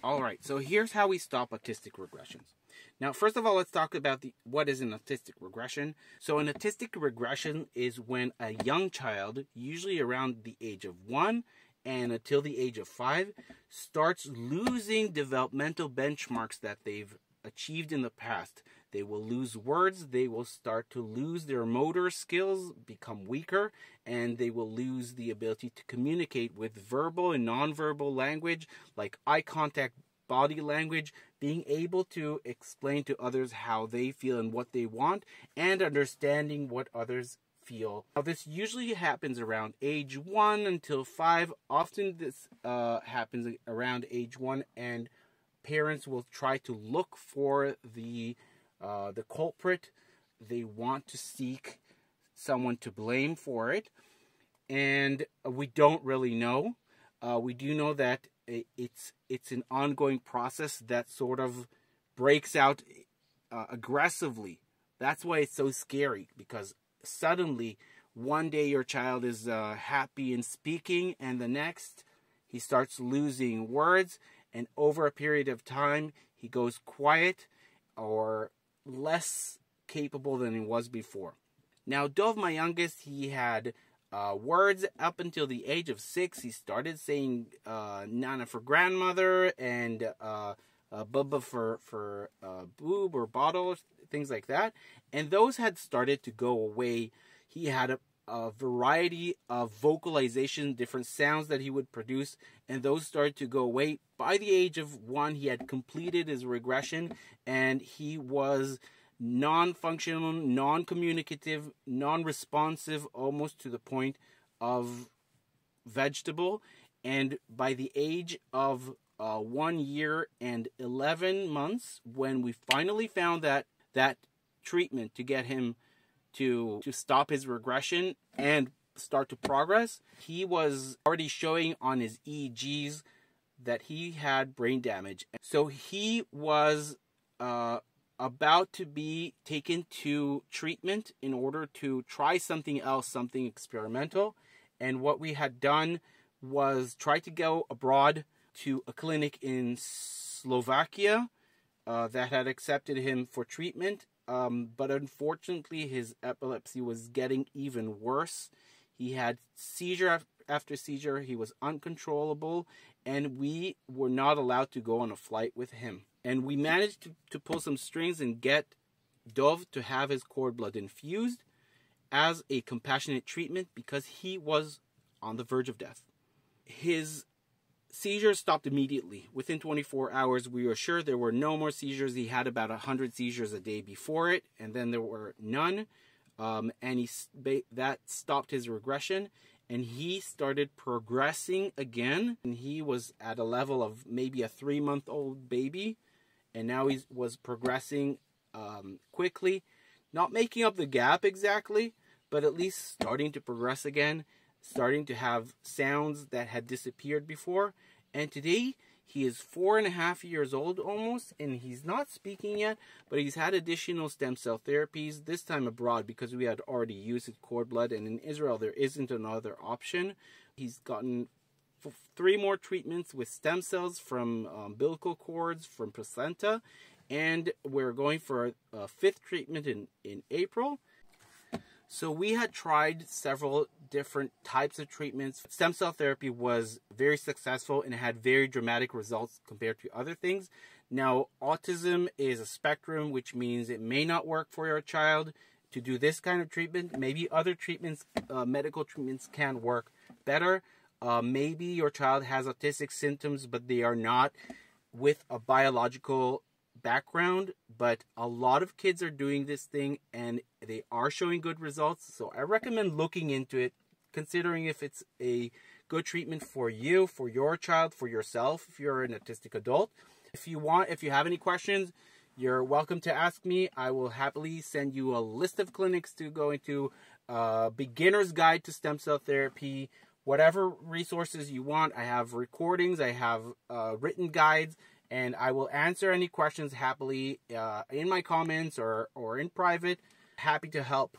All right, so here's how we stop autistic regressions. Now, first of all, let's talk about what is an autistic regression. So an autistic regression is when a young child, usually around the age of 1 and until the age of 5, starts losing developmental benchmarks that they've achieved in the past. They will lose words, they will start to lose their motor skills, become weaker, and they will lose the ability to communicate with verbal and nonverbal language like eye contact, body language, being able to explain to others how they feel and what they want, and understanding what others feel. Now, this usually happens around age 1 until 5. Often this happens around age 1, and parents will try to look for the culprit. They want to seek someone to blame for it, and we don't really know. We do know that it's an ongoing process that sort of breaks out aggressively. That's why it's so scary, because suddenly one day your child is happy and speaking, and the next he starts losing words, and over a period of time he goes quiet or less capable than he was before. Now, Dov, my youngest, he had words up until the age of 6. He started saying Nana for grandmother and Bubba for boob or bottle, things like that. And those had started to go away. He had a variety of vocalization, different sounds that he would produce, and those started to go away. By the age of 1, he had completed his regression, and he was non-functional, non-communicative, non-responsive, almost to the point of vegetable. And by the age of 1 year and 11 months, when we finally found that treatment to get him to stop his regression and start to progress, he was already showing on his EEGs that he had brain damage. So he was about to be taken to treatment in order to try something else, something experimental. And what we had done was try to go abroad to a clinic in Slovakia that had accepted him for treatment. But unfortunately, his epilepsy was getting even worse. He had seizure after seizure. He was uncontrollable, and we were not allowed to go on a flight with him. And we managed to pull some strings and get Dov to have his cord blood infused as a compassionate treatment because he was on the verge of death. His seizures stopped immediately. Within 24 hours, we were sure there were no more seizures. He had about 100 seizures a day before it, and then there were none. And that stopped his regression, and he started progressing again. And he was at a level of maybe a 3-month-old baby, and now he was progressing quickly, not making up the gap exactly, but at least starting to progress again, starting to have sounds that had disappeared before. And today he is 4.5 years old almost, and he's not speaking yet, but he's had additional stem cell therapies, this time abroad because we had already used his cord blood, and in Israel there isn't another option. He's gotten 3 more treatments with stem cells from umbilical cords, from placenta, and we're going for a 5th treatment in April. So we had tried several different types of treatments. Stem cell therapy was very successful and had very dramatic results compared to other things. Now, autism is a spectrum, which means it may not work for your child to do this kind of treatment. Maybe other treatments, medical treatments, can work better. Maybe your child has autistic symptoms, but they are not with a biological background, but a lot of kids are doing this thing and they are showing good results. So I recommend looking into it, considering if it's a good treatment for you, for your child, for yourself, if you're an autistic adult. If you have any questions, you're welcome to ask me. I will happily send you a list of clinics to go into, beginner's guide to stem cell therapy, whatever resources you want. I have recordings, I have written guides, and I will answer any questions happily in my comments or in private. Happy to help.